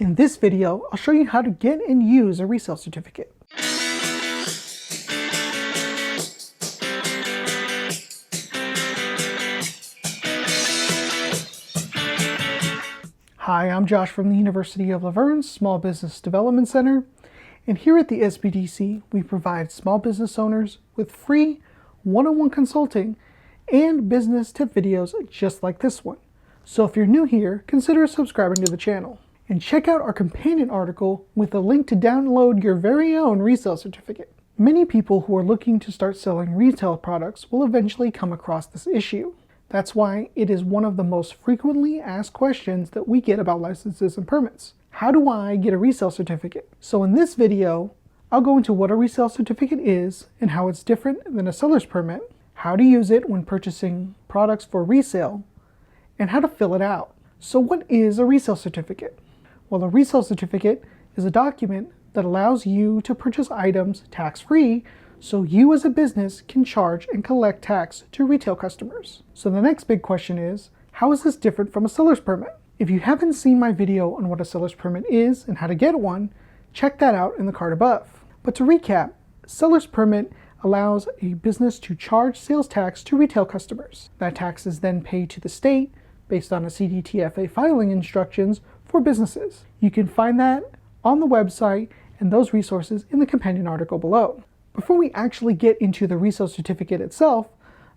In this video, I'll show you how to get and use a resale certificate. Hi, I'm Josh from the University of Verne's Small Business Development Center, and here at the SBDC, we provide small business owners with free one-on-one consulting and business tip videos just like this one. So if you're new here, consider subscribing to the channel. And check out our companion article with a link to download your very own resale certificate. Many people who are looking to start selling retail products will eventually come across this issue. That's why it is one of the most frequently asked questions that we get about licenses and permits. How do I get a resale certificate? So in this video, I'll go into what a resale certificate is and how it's different than a seller's permit, how to use it when purchasing products for resale, and how to fill it out. So what is a resale certificate? Well, a resale certificate is a document that allows you to purchase items tax-free so you as a business can charge and collect tax to retail customers. So the next big question is, how is this different from a seller's permit? If you haven't seen my video on what a seller's permit is and how to get one, check that out in the card above. But to recap, seller's permit allows a business to charge sales tax to retail customers. That tax is then paid to the state based on a CDTFA filing instructions for businesses. You can find that on the website and those resources in the companion article below. Before we actually get into the resale certificate itself,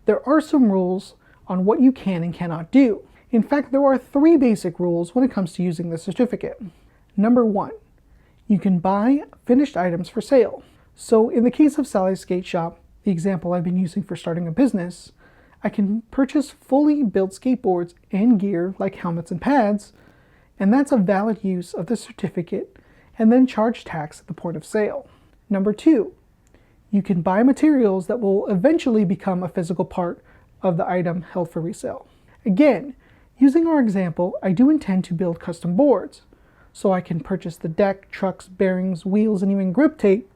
there are some rules on what you can and cannot do. In fact, there are 3 basic rules when it comes to using the certificate. Number 1, you can buy finished items for sale. So in the case of Sally's Skate Shop, the example I've been using for starting a business, I can purchase fully built skateboards and gear like helmets and pads, and that's a valid use of the certificate, and then charge tax at the point of sale. Number 2, you can buy materials that will eventually become a physical part of the item held for resale. Again, using our example, I do intend to build custom boards, so I can purchase the deck, trucks, bearings, wheels, and even grip tape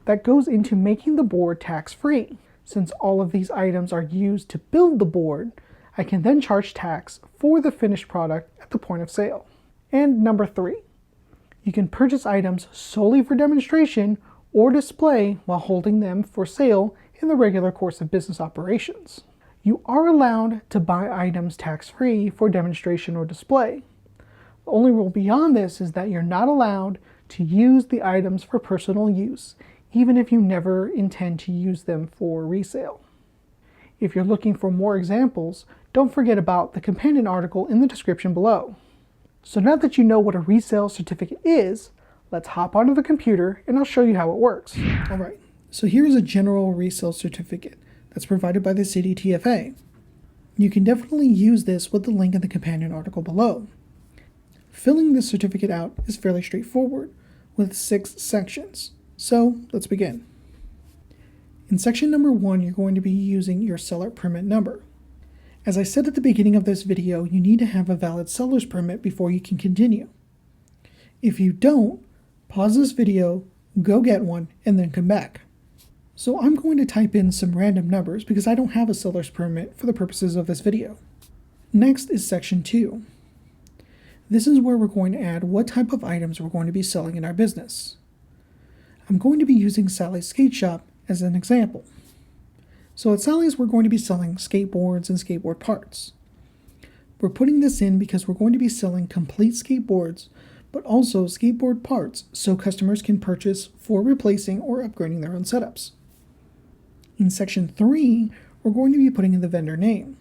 that goes into making the board tax-free. Since all of these items are used to build the board, I can then charge tax for the finished product at the point of sale. And number 3, you can purchase items solely for demonstration or display while holding them for sale in the regular course of business operations. You are allowed to buy items tax-free for demonstration or display. The only rule beyond this is that you're not allowed to use the items for personal use, even if you never intend to use them for resale. If you're looking for more examples, don't forget about the companion article in the description below. So now that you know what a resale certificate is, let's hop onto the computer and I'll show you how it works. Alright, so here's a general resale certificate that's provided by the CDTFA. You can definitely use this with the link in the companion article below. Filling this certificate out is fairly straightforward with 6 sections. So let's begin. In section number 1, you're going to be using your seller permit number. As I said at the beginning of this video, you need to have a valid seller's permit before you can continue. If you don't, pause this video, go get one, and then come back. So I'm going to type in some random numbers because I don't have a seller's permit for the purposes of this video. Next is section 2. This is where we're going to add what type of items we're going to be selling in our business. I'm going to be using Sally's Skate Shop as an example. So at Sally's, we're going to be selling skateboards and skateboard parts. We're putting this in because we're going to be selling complete skateboards, but also skateboard parts so customers can purchase for replacing or upgrading their own setups. In section 3, we're going to be putting in the vendor name.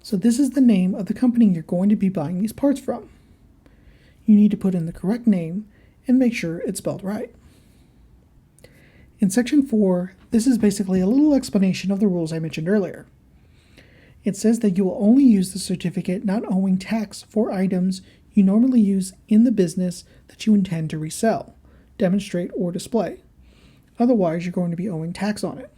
So this is the name of the company you're going to be buying these parts from. You need to put in the correct name and make sure it's spelled right. In section 4, this is basically a little explanation of the rules I mentioned earlier. It says that you will only use the certificate not owing tax for items you normally use in the business that you intend to resell, demonstrate, or display. Otherwise, you're going to be owing tax on it.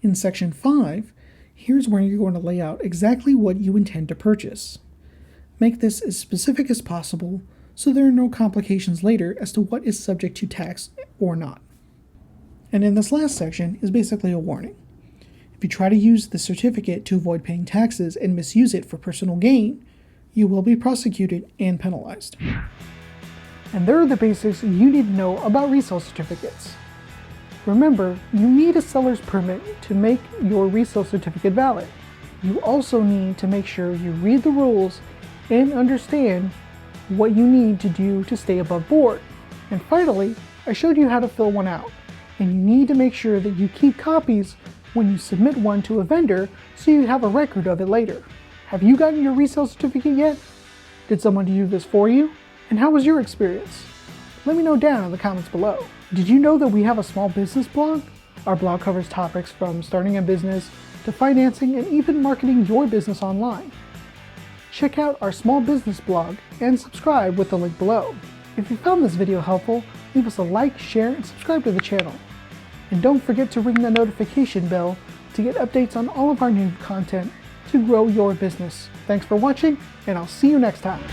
In section 5, here's where you're going to lay out exactly what you intend to purchase. Make this as specific as possible so there are no complications later as to what is subject to tax or not. And in this last section is basically a warning. If you try to use the certificate to avoid paying taxes and misuse it for personal gain, you will be prosecuted and penalized. And there are the basics you need to know about resale certificates. Remember, you need a seller's permit to make your resale certificate valid. You also need to make sure you read the rules and understand what you need to do to stay above board. And finally, I showed you how to fill one out, and you need to make sure that you keep copies when you submit one to a vendor so you have a record of it later. Have you gotten your resale certificate yet? Did someone do this for you? And how was your experience? Let me know down in the comments below. Did you know that we have a small business blog? Our blog covers topics from starting a business to financing and even marketing your business online. Check out our small business blog and subscribe with the link below. If you found this video helpful, leave us a like, share, and subscribe to the channel. And don't forget to ring the notification bell to get updates on all of our new content to grow your business. Thanks for watching, and I'll see you next time.